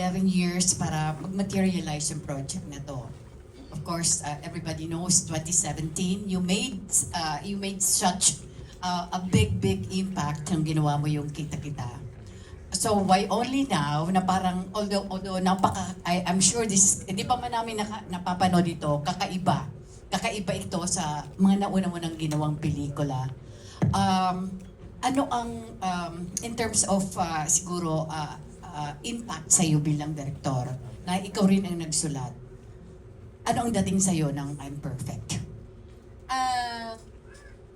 11 years para mag-materialize yung project na to. Of course, everybody knows 2017, you made such a big impact yung ginawa mo yung Kita-Kita. So why only now na parang although I'm sure this hindi pa man namin napapanood ito, kakaiba ito sa mga nauna mo nang ginawang pelikula. Ano ang in terms of siguro impact sa iyo bilang direktor na ikaw rin ang nagsulat? Ano ang dating sa iyo ng I'm Perfect?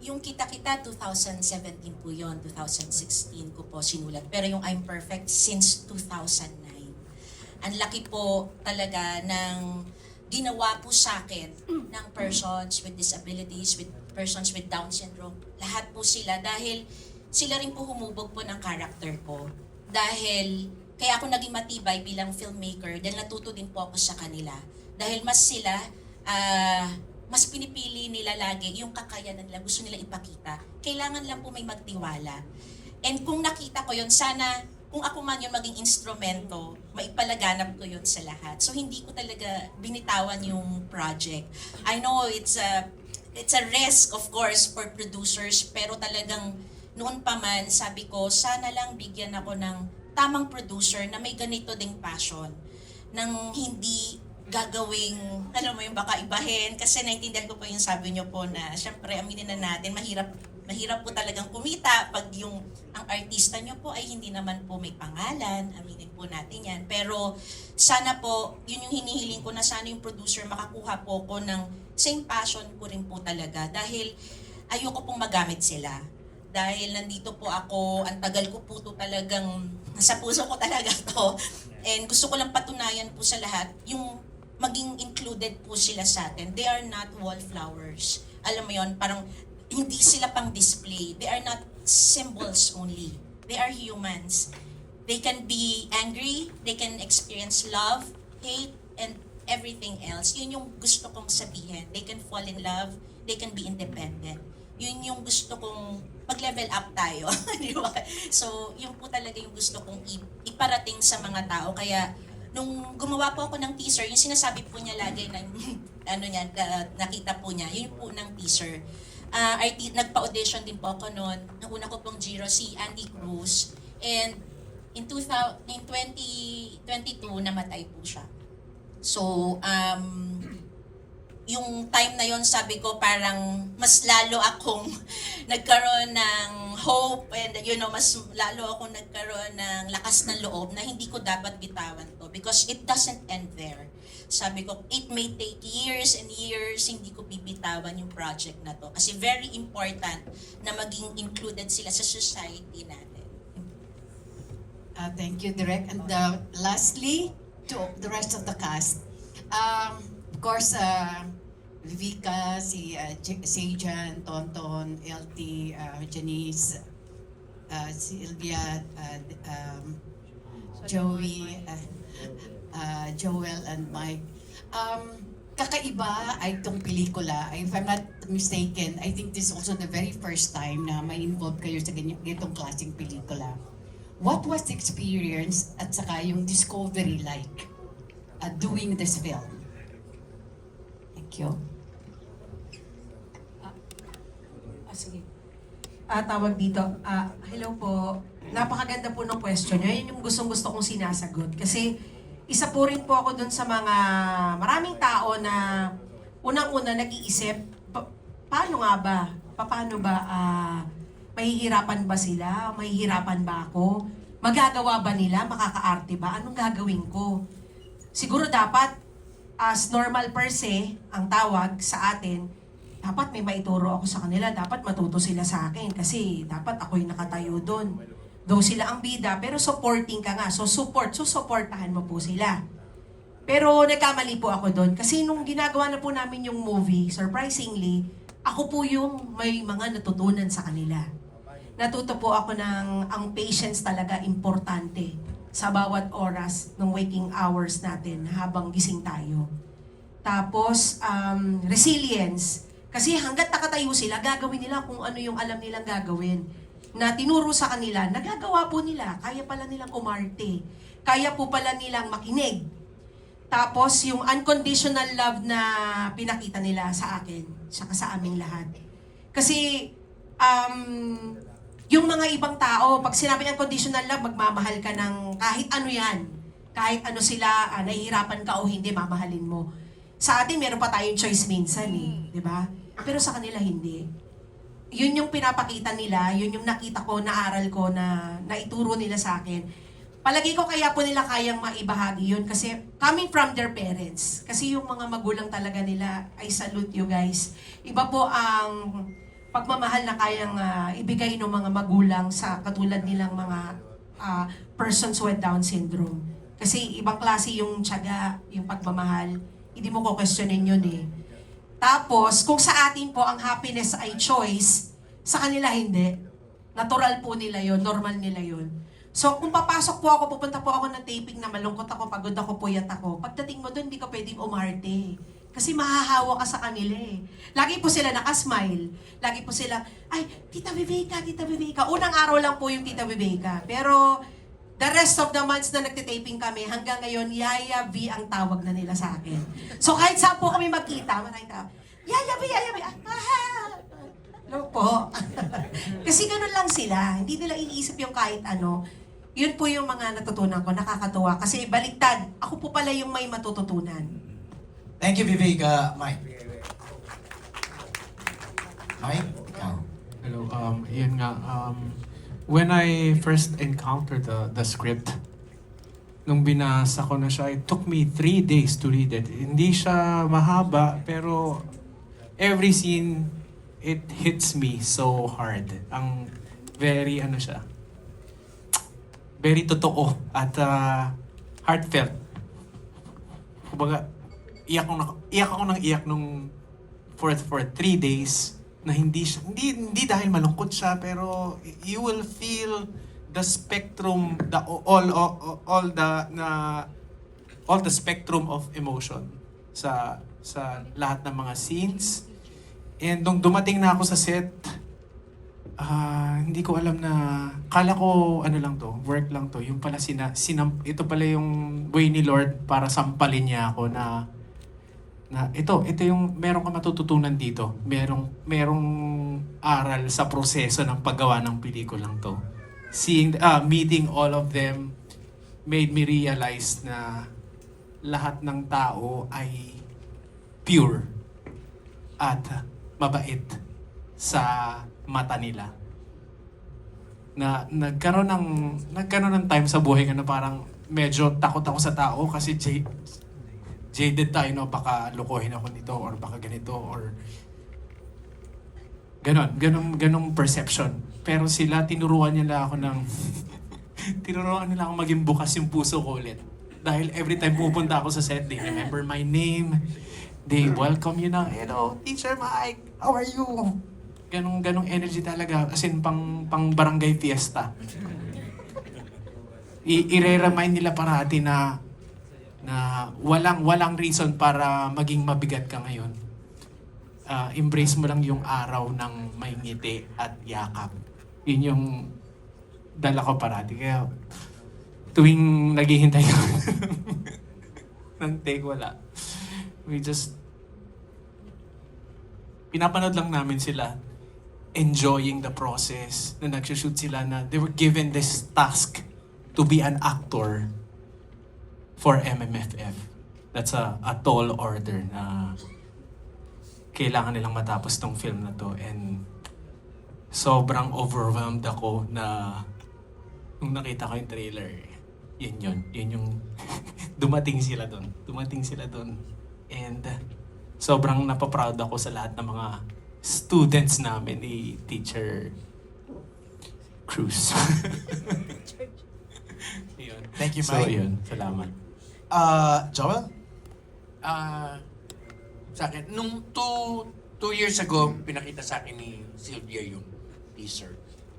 Yung Kita-Kita 2017 po yun, 2016 ko po sinulat. Pero yung I'm Perfect since 2009. Ang laki po talaga ng ginawa po sa akin ng persons with disabilities, with persons with Down syndrome. Lahat po sila dahil sila rin po humubog po ng character ko. Dahil kaya ako naging matibay bilang filmmaker dahil natuto din po ako sa kanila. Dahil mas sila, mas pinipili nila lagi yung kakayanan nila, gusto nila ipakita. Kailangan lang po may magtiwala. And kung nakita ko yun, sana kung ako man yung maging instrumento, maipalaganap ko yun sa lahat. So hindi ko talaga binitawan yung project. I know it's a risk of course for producers, pero talagang noon pa man sabi ko, sana lang bigyan ako ng tamang producer na may ganito ding passion. Nang hindi gagawing, alam mo yung baka ibahin, kasi naintindihan ko po yung sabi nyo po na, syempre, aminin na natin, mahirap po talagang kumita pag ang artista nyo po ay hindi naman po may pangalan, aminin po natin yan. Pero sana po, yun yung hinihiling ko na sana yung producer makakuha po ko ng same passion ko rin po talaga. Dahil ayoko pong magamit sila. Dahil nandito po ako, ang tagal ko po to talagang, nasa puso ko talaga to. And gusto ko lang patunayan po sa lahat, yung maging included po sila sa atin. They are not wallflowers. Alam mo yon, parang hindi sila pang display. They are not symbols only. They are humans. They can be angry, they can experience love, hate, and everything else. Yun yung gusto kong sabihin. They can fall in love, they can be independent. Yun yung gusto kong mag-level up tayo. Di ba? So, yun po talaga yung gusto kong iparating sa mga tao. Kaya, nung gumawa po ako ng teaser, yung sinasabi po niya lagi na nakita po niya, yun po ng teaser. Nagpa-audition din po ako noon. Nung una ko pong Giro, si Andy Cruz. And in 2022, namatay po siya. So, yung time na yon sabi ko parang mas lalo akong nagkaroon ng hope and mas lalo akong nagkaroon ng lakas ng loob na hindi ko dapat bitawan to because it doesn't end there. Sabi ko, it may take years and years, hindi ko bibitawan yung project na to kasi very important na maging included sila sa society natin. Thank you, Direk. And lastly, to the rest of the cast, of course, Vika, si Sejan, Tonton, LT, Janice, Sylvia, Joey, Joel, and Mike. Kakaiba ay itong pelikula. If I'm not mistaken, I think this is also the very first time na may involve kayo sa ganitong klaseng pelikula. What was the experience at saka yung discovery like doing this film? Thank you. Sige. Tawag dito. Hello po. Napakaganda po ng question nyo. Yun yung gustong-gusto kong sinasagot. Kasi isa po rin po ako dun sa mga maraming tao na unang-una nag-iisip, paano nga ba? Paano ba? Mahihirapan ba sila? Mahihirapan ba ako? Magagawa ba nila? Makakaarte ba? Anong gagawin ko? Siguro dapat, as normal per se, ang tawag sa atin, dapat may maituro ako sa kanila, dapat matuto sila sa akin kasi dapat ako'y nakatayo doon. Though sila ang bida, pero supporting ka nga. So supportahan mo po sila. Pero nagkamali po ako doon kasi nung ginagawa na po namin yung movie, surprisingly, ako po yung may mga natutunan sa kanila. Natuto po ako ng ang patience talaga importante sa bawat oras ng waking hours natin habang gising tayo. Tapos, resilience. Kasi hanggat nakatayo sila, gagawin nila kung ano yung alam nilang gagawin. Na tinuro sa kanila, nagagawa po nila, kaya pala nilang umarte. kaya po pala nilang makinig. Tapos yung unconditional love na pinakita nila sa akin, saka sa aming lahat. Kasi yung mga ibang tao, pag sinabi unconditional love, magmamahal ka ng kahit ano yan. Kahit ano sila, nahihirapan ka o hindi, mamahalin mo. Sa atin, meron pa tayong choice minsan di ba? Pero sa kanila, hindi. Yun yung pinapakita nila, yun yung nakita ko, naaral ko, na naituro nila sa akin. Palagi ko kaya po nila kayang maibahagi yun kasi coming from their parents. Kasi yung mga magulang talaga nila, I salute you guys. Iba po ang pagmamahal na kayang ibigay ng mga magulang sa katulad nilang mga persons with Down syndrome. Kasi ibang klase yung tiyaga, yung pagmamahal. Hindi mo ko questionin yun Tapos, kung sa atin po ang happiness ay choice, sa kanila hindi. Natural po nila yun, normal nila yun. So, kung papasok po ako, pupunta po ako ng taping na malungkot ako, pagod ako, puyat ako, pagdating mo doon, hindi ka pwedeng umarte. Kasi mahahawa ka sa kanila Lagi po sila nakasmile. Lagi po sila, ay, Tita Viveka, Tita Viveka. Unang araw lang po yung Tita Viveka. Pero, the rest of the months na nagtitaping kami, hanggang ngayon, Yaya V ang tawag na nila sa akin. So, kahit saan po kami magkita, maraming tawag, Yaya V, Yaya V, Hello po. Kasi ganun lang sila. Hindi nila iniisip yung kahit ano. Yun po yung mga natutunan ko, nakakatuwa. Kasi baliktad, ako po pala yung may matututunan. Thank you, Viveka. Mike. Mike? Ikaw. Hello, yun nga, when I first encountered the script, nung binasa ko na siya, it took me 3 days to read it. Hindi siya mahaba, pero every scene, it hits me so hard. Ang very, very totoo at heartfelt. Kumbaga, iyak ako ng iyak nung for 3 days na hindi dahil malungkot siya, pero you will feel the spectrum, all the spectrum of emotion sa lahat ng mga scenes. And nung dumating na ako sa set, hindi ko alam na, kala ko work lang to. Yung pala ito pala yung way ni Lord para sampalin niya ako na ito yung meron ka matututunan dito. Merong aral sa proseso ng paggawa ng pelikulang to. Meeting all of them made me realize na lahat ng tao ay pure at mabait sa mata nila. Na nagkaroon ng time sa buhay ko na parang medyo takot ako sa tao kasi jaded tayo, no? Baka lukohin ako nito or baka ganito or ganong perception. Pero sila, tinuruan nila ako maging bukas yung puso ko ulit. Dahil every time pupunta ako sa set, they remember my name. They welcome you na, hello, Teacher Mike, how are you? Ganong energy talaga, as in pang barangay fiesta. I-remind nila parati na walang reason para maging mabigat ka ngayon. Embrace mo lang yung araw ng may ngiti at yakap. Yun yung dala ko parati. Kaya tuwing naghihintay ko ng take, wala. We just pinapanood lang namin sila enjoying the process, na nagsushoot sila na they were given this task to be an actor for MMFF. That's a tall order na kailangan nilang matapos tong film na to, and sobrang overwhelmed ako na nung nakita ko yung trailer. Yun yung dumating sila doon. And sobrang napaproud ako sa lahat ng mga students namin ni Teacher Cruz. Yun. Thank you, So Mike. yun, salamat. Joel? Sa akin, nung 2 years ago, pinakita sa akin ni Sylvia yung teaser.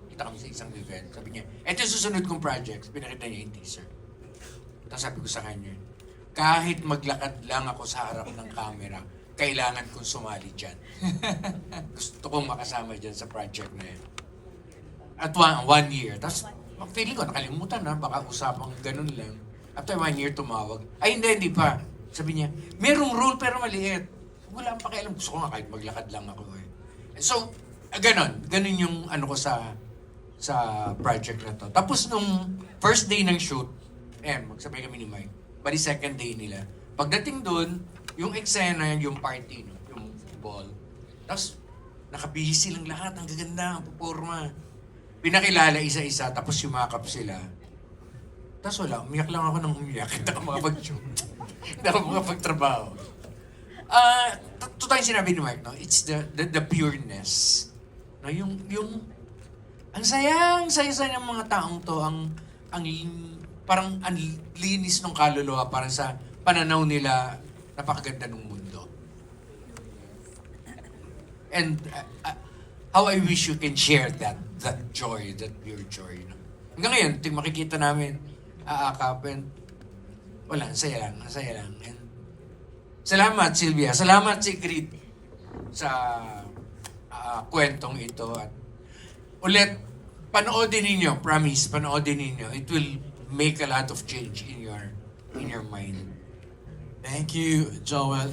Kita kami sa isang event. Sabi niya, eto yung susunod kong projects. Pinakita niya yung teaser. Tapos sabi ko sa kanya, kahit maglakad lang ako sa harap ng camera, kailangan kong sumali dyan. Gusto kong makasama dyan sa project na yun. At 1 year. Tapos feeling ko, nakalimutan na, baka usapang ganun lang. After 1 year, tumawag. Ay, hindi pa. Sabi niya, merong role pero maliit. Wala akong pakialam. Gusto ko nga kahit maglakad lang ako eh. So, ganon. Ganon yung ano ko sa project na to. Tapos nung first day ng shoot, magsabay kami ni Mike. Bali second day nila. Pagdating doon, yung eksena, yung party, no? Yung ball. Tapos, nakabihis silang lahat. Ang gaganda, ang puporma. Pinakilala isa-isa, tapos yumakap sila. Tapos wala, umiyak lang ako ng umiyak. Hindi ako makapag-shoot. Hindi ako makapagtrabaho. Totoo yung sinabi ni Mike, no? It's the pureness. No? Yung ang saya ng mga taong to, parang ang linis ng kaluluwa para sa pananaw nila, napakaganda ng mundo. And how I wish you can share that joy, that pure joy. No? Hanggang ngayon, ting makikita namin, aakapin, wala, ang saya lang. And salamat, Sylvia. Salamat, Sigrid, sa kwentong ito. At ulit, panoodin ninyo, promise, panoodin ninyo. It will make a lot of change in your mind. Thank you, Joel.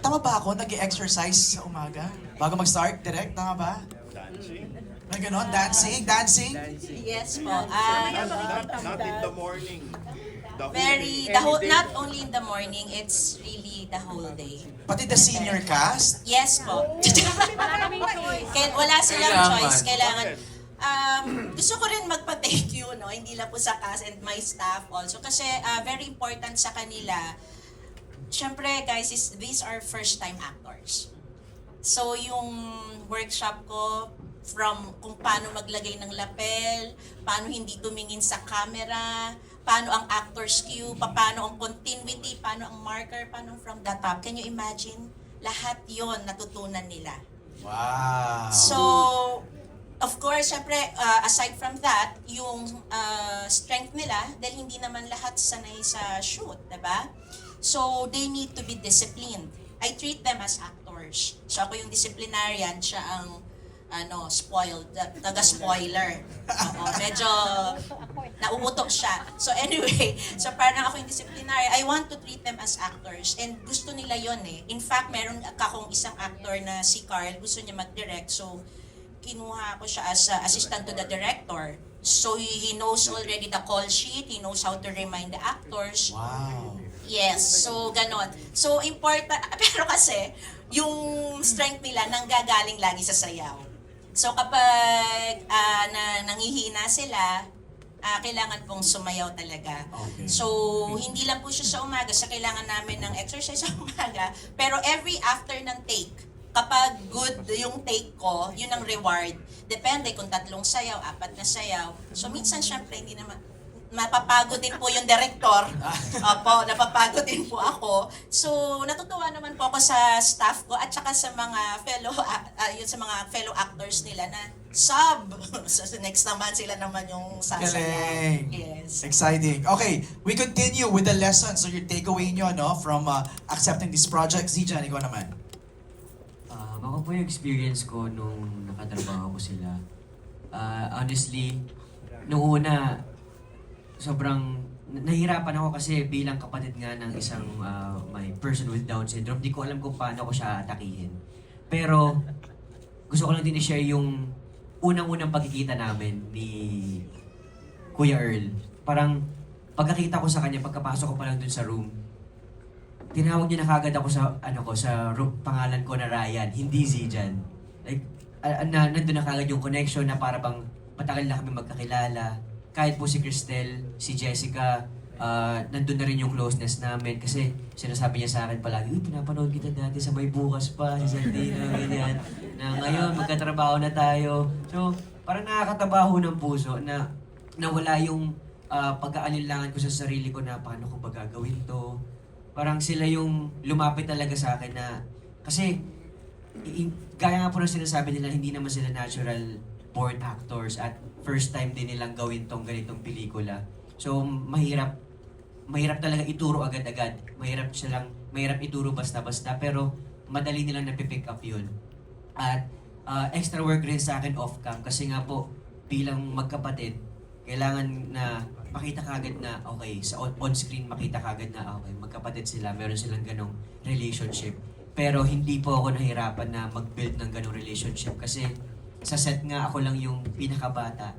Tama ba ako? Nag-exercise sa umaga? Bago mag-start, direct? Tama ba? May ganon? Dancing? Yes po. Not in the morning. Not only in the morning, it's really the whole day. Pati the senior cast? Yes po. Wala silang choice. Kailangan. Gusto ko rin magpa-thank you, no? Hindi lang po sa cast and my staff also. Kasi very important sa kanila. Siyempre, guys, these are first-time actors. So, yung workshop ko, from kung paano maglagay ng lapel, paano hindi tumingin sa camera, paano ang actor's cue, paano ang continuity, paano ang marker, paano from the top. Can you imagine? Lahat yon natutunan nila. Wow. So, of course, syempre, aside from that, yung strength nila, dahil hindi naman lahat sanay sa shoot, diba? So, they need to be disciplined. I treat them as actors. So, ako yung disciplinarian, siya ang spoiled, taga-spoiler. Medyo nauutok siya. So anyway, so parang ako yung disciplinary. I want to treat them as actors. And gusto nila yon eh. In fact, meron akong isang actor na si Carl, gusto niya mag-direct. So, kinuha ko siya as assistant to the director. So, he knows already the call sheet. He knows how to remind the actors. Wow. Yes, so ganon. So important, pero kasi yung strength nila nanggagaling lagi sa sayaw. So kapag nangihina sila, kailangan pong sumayaw talaga. Okay. So hindi lang po siya sa umaga, sa kailangan namin ng exercise sa umaga, pero every after ng take, kapag good yung take ko, yun ang reward. Depende kung 3 sayaw, 4 na sayaw. So minsan syempre hindi naman mapapagod din po yung director. Opo, napapagod din po ako. So, natutuwa naman po ako sa staff ko at saka sa mga fellow actors nila na sub. So, next naman sila naman yung sasayaw. Galing. Yes. Exciting. Okay, we continue with the lessons. So your takeaway nyo, no, from accepting this project. Zijan, ikaw naman. Ako po yung experience ko nung nakatrabaho ko sila. Honestly, nung una, sobrang nahihirapan ako kasi bilang kapatid nga ng isang may person with Down syndrome, di ko alam kung paano ko siya atakihin. Pero gusto ko lang din i-share yung unang-unang pagkikita namin ni Kuya Earl. Parang pagkakita ko sa kanya, pagkapasok ko pa lang dun sa room, tinawag niya na kagad ako sa room, pangalan ko na Ryan, hindi Zijan. Like, nandun na kagad yung connection na para bang matagal na kami magkakilala. Kahit po si Cristel, si Jessica, nandun na rin yung closeness namin kasi sinasabi niya sa akin palagi, uy, pinapanood kita dati sa May Bukas pa, si Sandino, ganyan. Na ngayon, magkatrabaho na tayo. So, parang nakakatabaho ng puso na nawala yung pag-aalinlangan ko sa sarili ko na paano ko ba gagawin to. Parang sila yung lumapit talaga sa akin na, kasi, gaya nga po ng sinasabi nila, hindi naman sila natural born actors at first time din nilang gawin tong ganitong pelikula. So, mahirap talaga ituro agad-agad. Mahirap ituro basta-basta, pero madali nilang napipick up yun. At extra work rin sa akin off-cam kasi nga po, bilang magkapatid, Kailangan na makita kagad na, okay, sa on-screen makita kagad na, okay, magkapatid sila, meron silang ganong relationship. Pero hindi po ako nahirapan na mag-build ng ganong relationship kasi sa set nga ako lang yung pinakabata.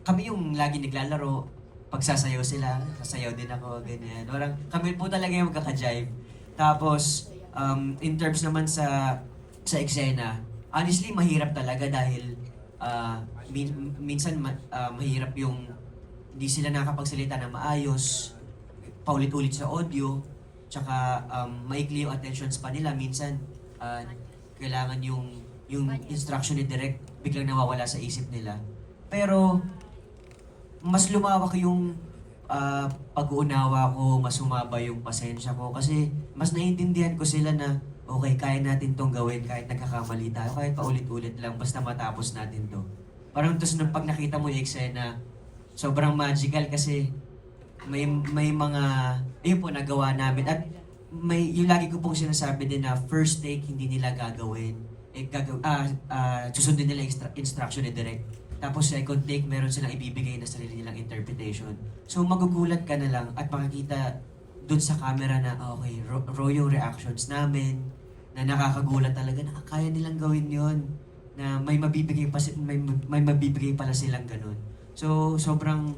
Kami yung lagi naglalaro, pagsasayaw sila, sasayaw din ako, ganyan. Kami po talaga yung magkaka-jive. Tapos, in terms naman sa eksena, honestly, mahirap talaga dahil minsan mahirap yung hindi sila nakakapagsalita na maayos, paulit-ulit sa audio, tsaka maikli yung attention span nila. Minsan, kailangan yung instruction ni Direk biglang nawawala sa isip nila. Pero, mas lumawak yung pag-uunawa ko, mas humaba yung pasensya ko kasi mas naiintindihan ko sila na okay, kaya natin tong gawin kahit nagkakamali tayo, kahit paulit-ulit lang, basta matapos natin to. Parang tapos nung pag nakita mo yung eksena, sobrang magical kasi may mga, yun po, nagawa namin. At yung lagi ko pong sinasabi din na first take hindi nila gagawin. Susundin nila instruction ni Direk. Tapos second take, meron silang ibibigay na sarili nilang interpretation. So magugulat ka na lang at makikita dun sa camera na okay, raw yung reactions namin, na nakakagulat talaga na kaya nilang gawin yon, na may mabibigay pala silang ganun. So sobrang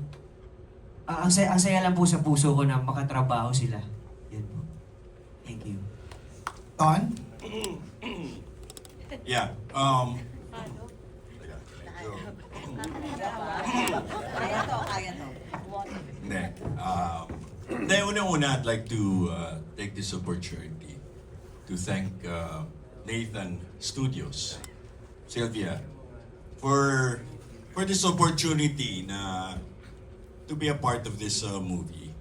ang saya lang po sa puso ko na makatrabaho sila. Yan po. Thank you. Ton? Yeah. Hindi, una-una, I'd like to take this opportunity to thank Nathan Studios, Sylvia, for this opportunity na to be a part of this movie.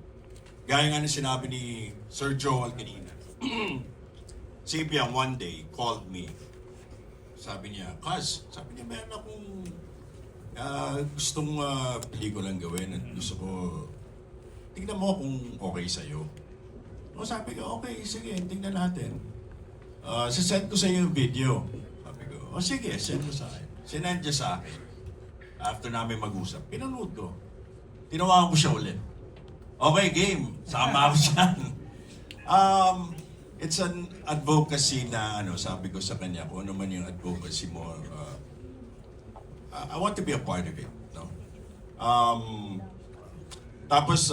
Gaya nga na sinabi ni Sir Joel kanina, si Piang one day called me. Sabi niya, Kaz, meron akong gustong pelikulang gawin at gusto ko, tingnan mo kung okay sa'yo. O sabi ko, okay, sige, tingnan natin. Sisend ko sa'yo yung video. Sabi ko, o sige, send mo sa akin. Sinend niya sa akin. After namin mag-usap, pinanood ko. Tinawagan ko siya ulit. Okay, game. Sama ako dyan. It's an advocacy na, sabi ko sa kanya, kung ano man yung advocacy mo, I want to be a part of it. No? Tapos,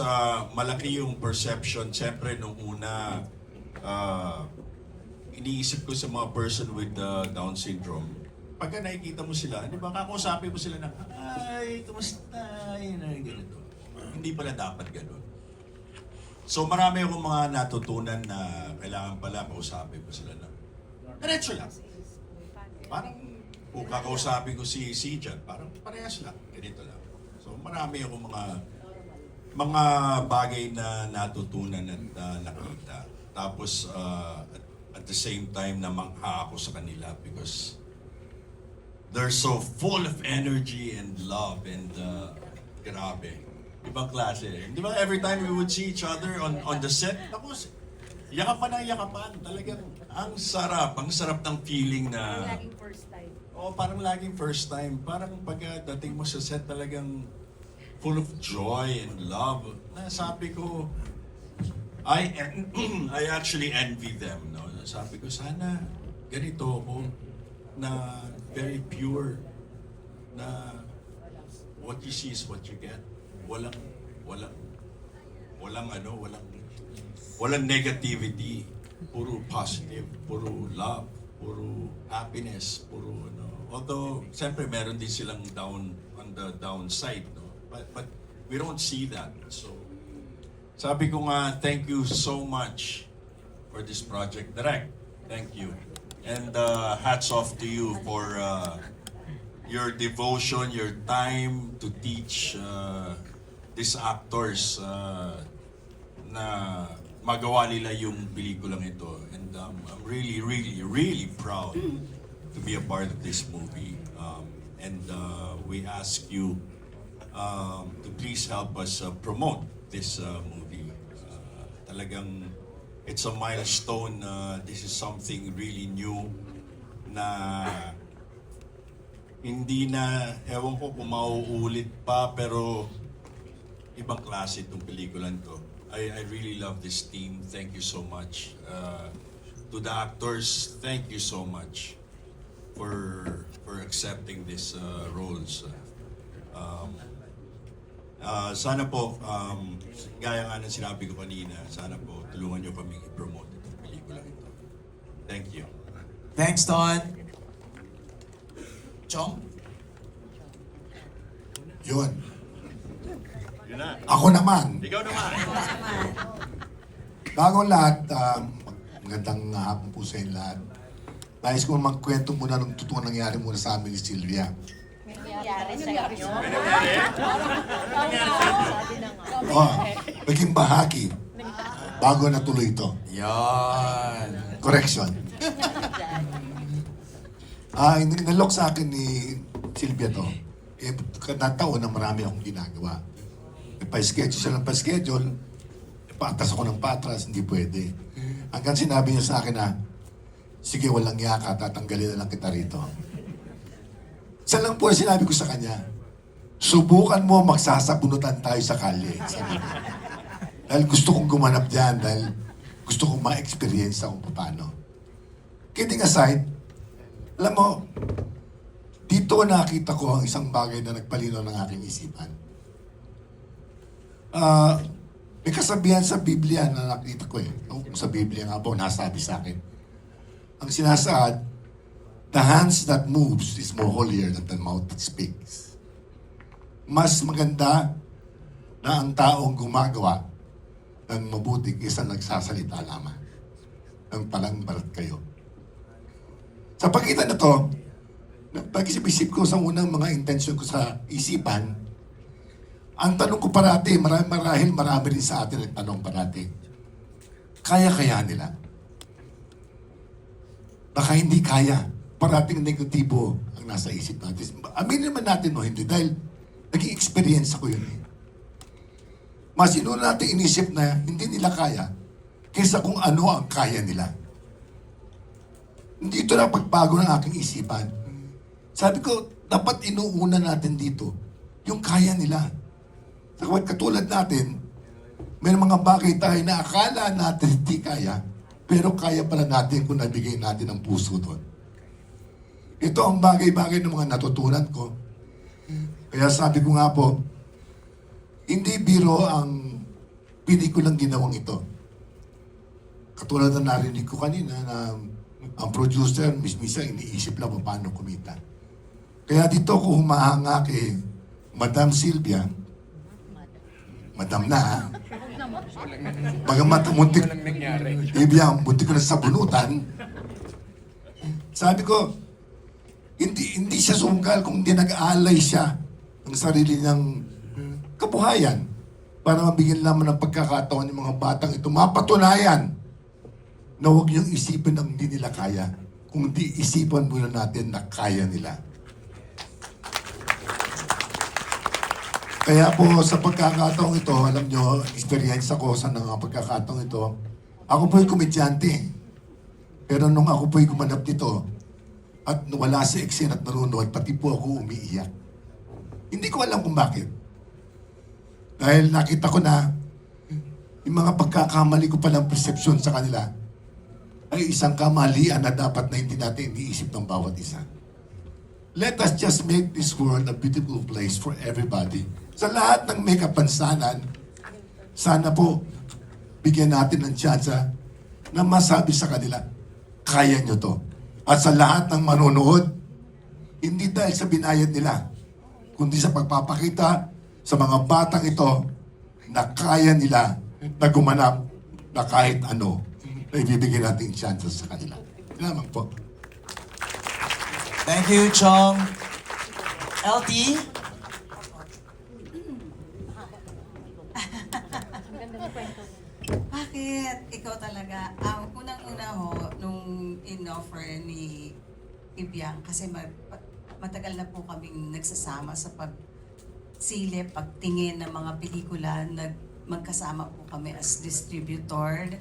malaki yung perception. Siyempre, nung una, iniisip ko sa mga person with Down syndrome, pagka nakikita mo sila, di ba, kakausapin mo sila na, ay, kumusta? Yun, ganito. Hindi pala dapat ganun. So marami akong mga natutunan na kailangan pala kausapin ko sila na diretso lang. Parang kung kakausapin ko si Jan, parang parehas lang, ganito lang. So marami akong mga bagay na natutunan at nakita. Tapos at the same time na mangha ako sa kanila because they're so full of energy and love and grabe. Ibang klase. Di ba every time we would see each other on the set, tapos yakapan ng yakapan. Talagang ang sarap ng feeling na... Parang laging first time. Oo, parang laging first time. Parang pagdating mo sa set talagang full of joy and love. Na sabi ko, I actually envy them. No? Sabi ko, sana ganito ako na very pure na what you see is what you get. Walang negativity, puro positive, puro love, puro happiness, puro Although, siyempre meron din silang down on the downside, no? But we don't see that. So, sabi ko nga, thank you so much for this project, Direk. Thank you. And hats off to you for your devotion, your time to teach these actors na magawa nila yung pelikulang ito. And I'm really, really, really proud to be a part of this movie. And we ask you to please help us promote this movie. Talagang it's a milestone. This is something really new na hindi na, ewan ko kung mauulit pa, pero ibang klase itong pelikulan to. I really love this team. Thank you so much. To the actors, thank you so much for accepting these roles. Sana po, gaya nga ng sinabi ko kanina, sana po tulungan nyo kami i-promote itong pelikula ito. Thank you. Thanks, Ton. Chong? Yun. Yun na. Ako naman. Ikaw naman. Bago ang lahat, magandang hapon po sa inyo lahat. Nais ko magkwento muna ng totoong nangyari muna sa amin ni Sylvia. Naging bahagi bago natuloy ito. Yan. Correction. Inalok sa akin ni Sylvia to. Kada taon na marami akong ginagawa. Pa-schedule siya ng pa-schedule, patras ako ng patras, hindi pwede. Hanggang sinabi niya sa akin na, sige, walang yaka, tatanggalin na lang kita rito. Isa lang po ang sinabi ko sa kanya, subukan mo magsasabunutan tayo sa kalye. Sabi niya. Dahil gusto kong gumanap dyan, dahil gusto kong ma-experience kung paano. Kidding aside, alam mo, dito nakita ko ang isang bagay na nagpalinaw ng aking isipan. May kasabihan sa Biblia na nakita ko eh. Sa Biblia nga po, nasabi sa akin. Ang sinasaad, the hands that moves is more holier than the mouth that speaks. Mas maganda na ang taong gumagawa ng mabuti kaysa nagsasalita lamang. Ang palang barat kayo. Sa pagitan na to, pag-isip-isip ko sa unang mga intensyon ko sa isipan, ang tanong ko parati, marami rin sa atin ang tanong parati, kaya-kaya nila? Baka hindi kaya. Parating negatibo ang nasa isip natin. Aminin naman natin o hindi, dahil naging experience ako yun eh. Mas inuna natin inisip na hindi nila kaya kaysa kung ano ang kaya nila. Hindi ito na pagbago ng aking isipan. Sabi ko, dapat inuuna natin dito yung kaya nila. Katulad natin, may mga bagay tayo na akala natin hindi kaya, pero kaya pala natin kung nabigay natin ang puso doon. Ito ang bagay-bagay ng mga natutunan ko. Kaya sabi ko nga po, hindi biro ang pelikulang ginawang ito. Katulad na narinig ko kanina na ang producer, mismisa iniisip lang paano kumita. Kaya dito ko humahanga kay Madam Sylvia, Madam na ha? Bagamat muntik, ibiyang muntik ko na sa bunutan, sabi ko, hindi siya sungkal kung hindi nag-aalay siya ng sarili niyang kabuhayan para mabigyan lamang ng pagkakataon ng mga batang ito mapatunayan na huwag niyong isipin ang hindi nila kaya, kung di isipan muna natin na kaya nila. Kaya po sa pagkakataong ito, alam nyo, experience ako sa mga pagkakataong ito, ako po'y komedyante. Pero nung ako po'y gumanap nito, at wala sa eksena at nanonood, pati po ako umiiyak. Hindi ko alam kung bakit. Dahil nakita ko na yung mga pagkakamali ko palang persepsyon sa kanila ay isang kamalian na dapat na hindi natin iniisip ng bawat isa. Let us just make this world a beautiful place for everybody. Sa lahat ng may kapansanan, sana po bigyan natin ng tsansa na masabi sa kanila, kaya nyo to. At sa lahat ng manonood, hindi dahil sa binayad nila, kundi sa pagpapakita sa mga batang ito na kaya nila na gumanap na kahit ano na ibibigay natin chance sa kanila. Salamat po. Thank you, Chong. LT? Bakit? Ikaw talaga. Ang unang-una ho, nung in-offer ni Ibiang, kasi matagal na po kaming nagsasama sa pagsilip, pagtingin ng mga pelikula, magkasama po kami as distributor,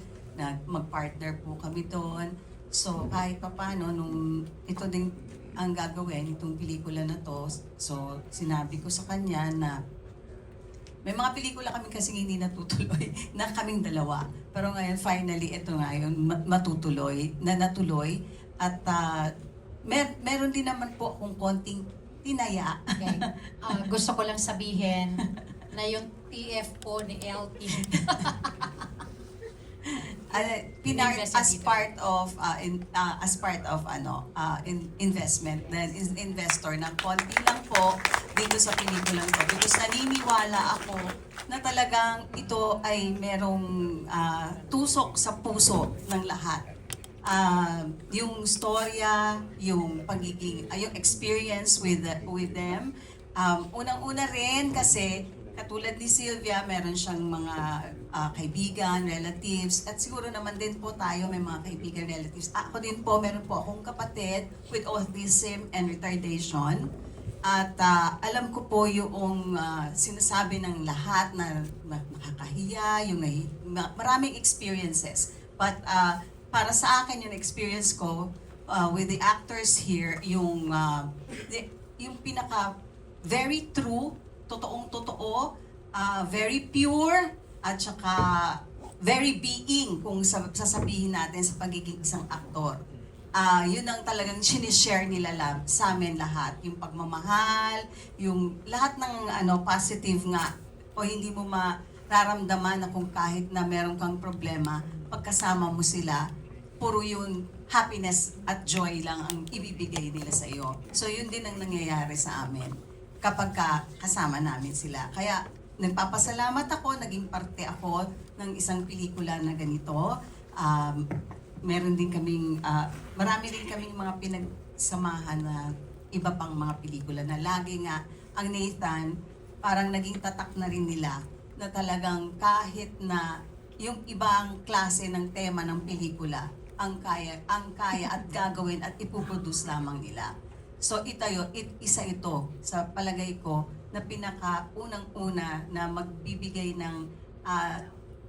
mag-partner po kami doon. So kahit pa paano, nung ito din ang gagawin itong pelikula na to. So, sinabi ko sa kanya na may mga pelikula kami kasing hindi natutuloy na kaming dalawa. Pero ngayon, finally, ito nga yun, natuloy. At meron din naman po akong konting tinaya. Okay. Gusto ko lang sabihin na yung TF po ni LT. As part of investment, then investor ng konti lang po dito sa pelikulang to, because naniniwala ako na talagang ito ay merong tusok sa puso ng lahat. Yung storya, yung pagiging yung experience with them. Unang-una rin kasi katulad ni Sylvia, meron siyang mga kaibigan, relatives, at siguro naman din po tayo may mga kaibigan, relatives. Ako din po, meron po akong kapatid with autism and retardation. At alam ko po yung sinasabi ng lahat na nakakahiya, yung maraming experiences. But para sa akin, yung experience ko with the actors here, yung pinaka very true, totoong-totoo, very pure, at saka very being kung sasabihin natin sa pagiging isang aktor. Yun ang talagang sinishare nila sa amin lahat. Yung pagmamahal, yung lahat ng positive nga, o hindi mo mararamdaman na kung kahit na meron kang problema, pagkasama mo sila, puro yun happiness at joy lang ang ibibigay nila sa iyo. So yun din ang nangyayari sa amin kapag kasama namin sila. Kaya nagpapasalamat ako, naging parte ako ng isang pelikula na ganito. Meron din kaming, marami din kaming mga pinagsamahan na iba pang mga pelikula na lagi nga ang Nathan parang naging tatak na rin nila na talagang kahit na yung ibang klase ng tema ng pelikula ang kaya at gagawin at ipoproduce lamang nila. So isa ito sa palagay ko na pinaka-unang-una na magbibigay ng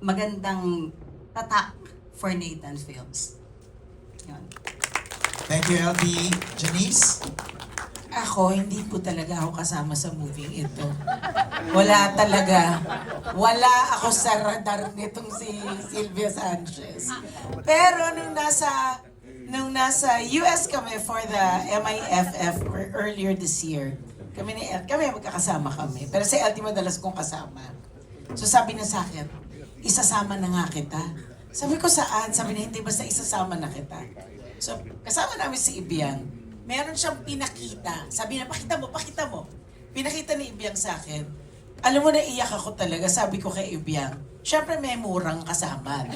magandang tatak for Nathan Films. Yun. Thank you, LB. Janice? Ako, hindi po talaga ako kasama sa movie ito. Wala talaga. Wala ako sa radar nitong si Sylvia Sanchez. Pero nung nasa US kami for the MIFF earlier this year, kami magkakasama kami. Pero si LT madalas kong kasama. So sabi niya sa akin, isasama na nga kita. Sabi ko saan? Sabi niya, hindi basta isasama na kita. So kasama namin si Ibiang. Meron siyang pinakita. Sabi niya, pakita mo. Pinakita ni Ibiang sa akin. Alam mo, naiyak ako talaga. Sabi ko kay Ibiang, syempre may murang kasama. No?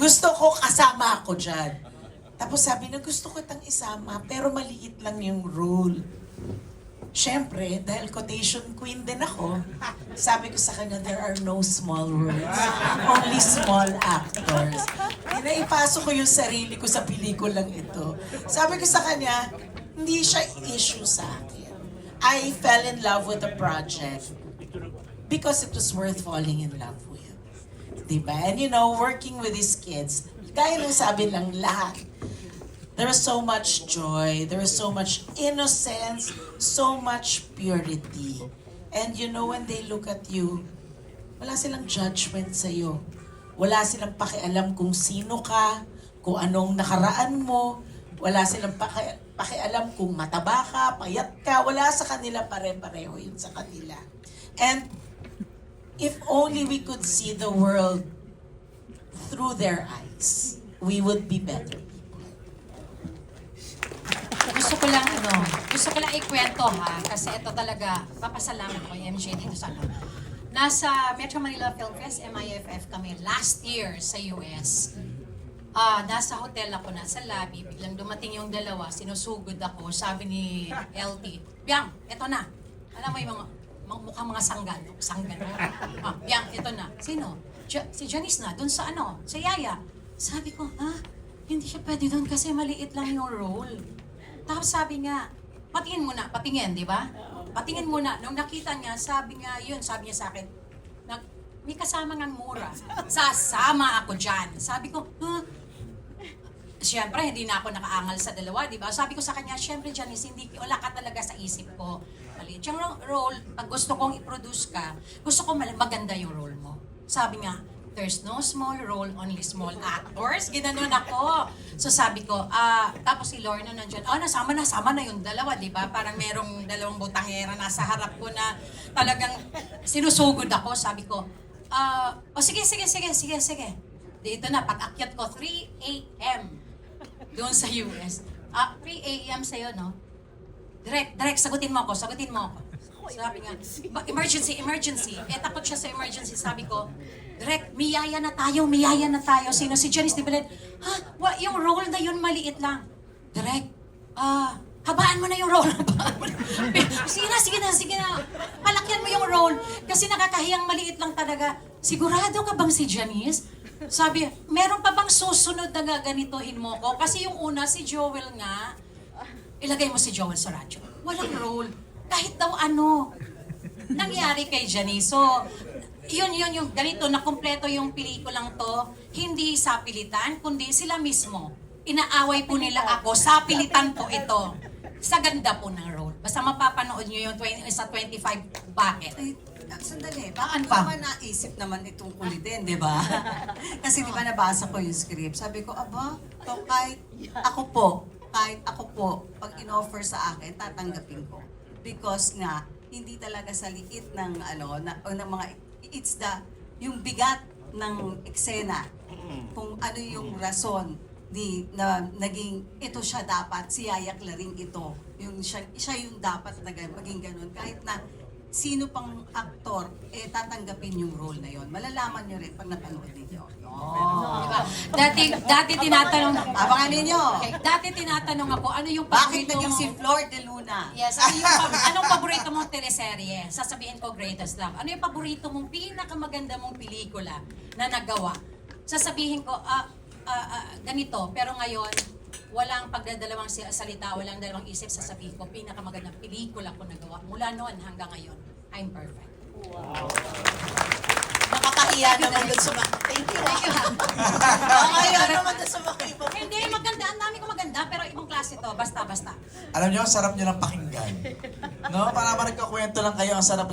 Gusto ko kasama ako dyan. Tapos sabi na, gusto ko itang isama, pero maliit lang yung role. Syempre, dahil quotation queen din ako, sabi ko sa kanya, there are no small roles. Only small actors. Naipasok ko yung sarili ko sa pelikulang ito. Sabi ko sa kanya, hindi siya issue sa akin. I fell in love with the project because it was worth falling in love with. Diba? And you know, working with these kids, gaya ng sabi ng lahat, there is so much joy, there is so much innocence, so much purity. And you know, when they look at you, wala silang judgment sa'yo. Wala silang pakialam kung sino ka, kung anong nakaraan mo. Wala silang pakialam kung mataba ka, payat ka. Wala sa kanila, pare-pareho yun sa kanila. And if only we could see the world through their eyes, we would be better. Gusto ko lang ikwento ha, kasi ito talaga, papasalamat ko yung MJ dito sa Nasa Metro Manila Film Fest, MIFF kami last year sa US. Nasa hotel ako, nasa lobby, biglang dumating yung dalawa, sinusugod ako, sabi ni LT, Biang, eto na. Alam mo yung mukhang mga sanggan. Biang, eto na. Sino? Si Janice na, dun sa sa Yaya. Sabi ko, hindi siya pwede dun kasi maliit lang yung role. Tapos sabi nga, patingin, di ba? Patingin muna. Nung nakita niya, sabi niya sa akin, may kasama ngang mura. Sasama ako dyan. Sabi ko, Siyempre, hindi na ako nakaangal sa dalawa, di ba? Sabi ko sa kanya, siyempre, Janice, wala ka talaga sa isip ko. Maliit yung role, pag gusto kong i-produce ka, gusto ko maganda yung role mo. Sabi nga, there's no small role, only small actors. Ginanon ako. So sabi ko, tapos si Lorna nandiyan, nasama na yung dalawa, di ba? Parang merong dalawang butangera nasa harap ko na talagang sinusugod ako. Sabi ko, sige. Dito na, pag-akyat ko, 3 a.m. doon sa US. 3 a.m. sa'yo, no? Direct, sagutin mo ako. Sabi nga, emergency. Takot siya sa emergency. Sabi ko, direct, miyaya na tayo. Sino? Si Janice de Belen. Yung role na yun, maliit lang. Direct, habaan mo na yung role. Sige na. Palakyan mo yung role. Kasi nakakahiyang maliit lang talaga. Sigurado ka bang si Janice? Sabi, meron pa bang susunod na gaganituhin mo ko? Kasi yung una, si Joel nga, ilagay mo si Joel sa radyo. Walang role. Kahit daw ano. Nangyari kay Janice. So, yun, yung ganito, nakumpleto yung pelikulang to, hindi sa pilitan, kundi sila mismo. Inaaway po nila ako, sa pilitan po ito. Sa ganda po ng role. Basta mapapanood nyo yung sa 25 Bakit. Sandali, Saan bakit pa? naman naisip naman itong kulitin, di ba? Kasi di ba nabasa ko yung script, sabi ko, to kahit ako po, pag in-offer sa akin, tatanggapin ko. Because nga, hindi talaga sa liit ng ng mga, yung bigat ng eksena, kung ano yung rason na naging ito siya dapat, si Yaya Claring ito, yung siya yung dapat na maging ganun, kahit na sino pang aktor, tatanggapin yung role na yon. Malalaman nyo rin pag napanood ninyo. Diba? Dati tinatanong, Abangan ninyo. Okay, dati tinatanong ako, ano yung Bakit paborito naging mo? si Flor de Luna? Yes, anong paborito mong teleserye? Sasabihin ko, Greatest Love. Ano yung paborito mong pinakamaganda mong pelikula na nagawa? Sasabihin ko, ganito, pero ngayon, walang pagdadalawang salita, walang dalawang isip, sasabihin ko, pinakamagandang pelikula ko nagawa. Mula noon hanggang ngayon, I'm perfect. Nakakahiya naman dun sa mga... Thank you. Nakakahiya naman dun sa mga ibang... Hindi, maganda. Ang dami ko maganda, pero ibang klase to. Basta. Alam niyo, ang sarap niyo lang pakinggan. No? Para nagkakwento lang kayo, ang sarap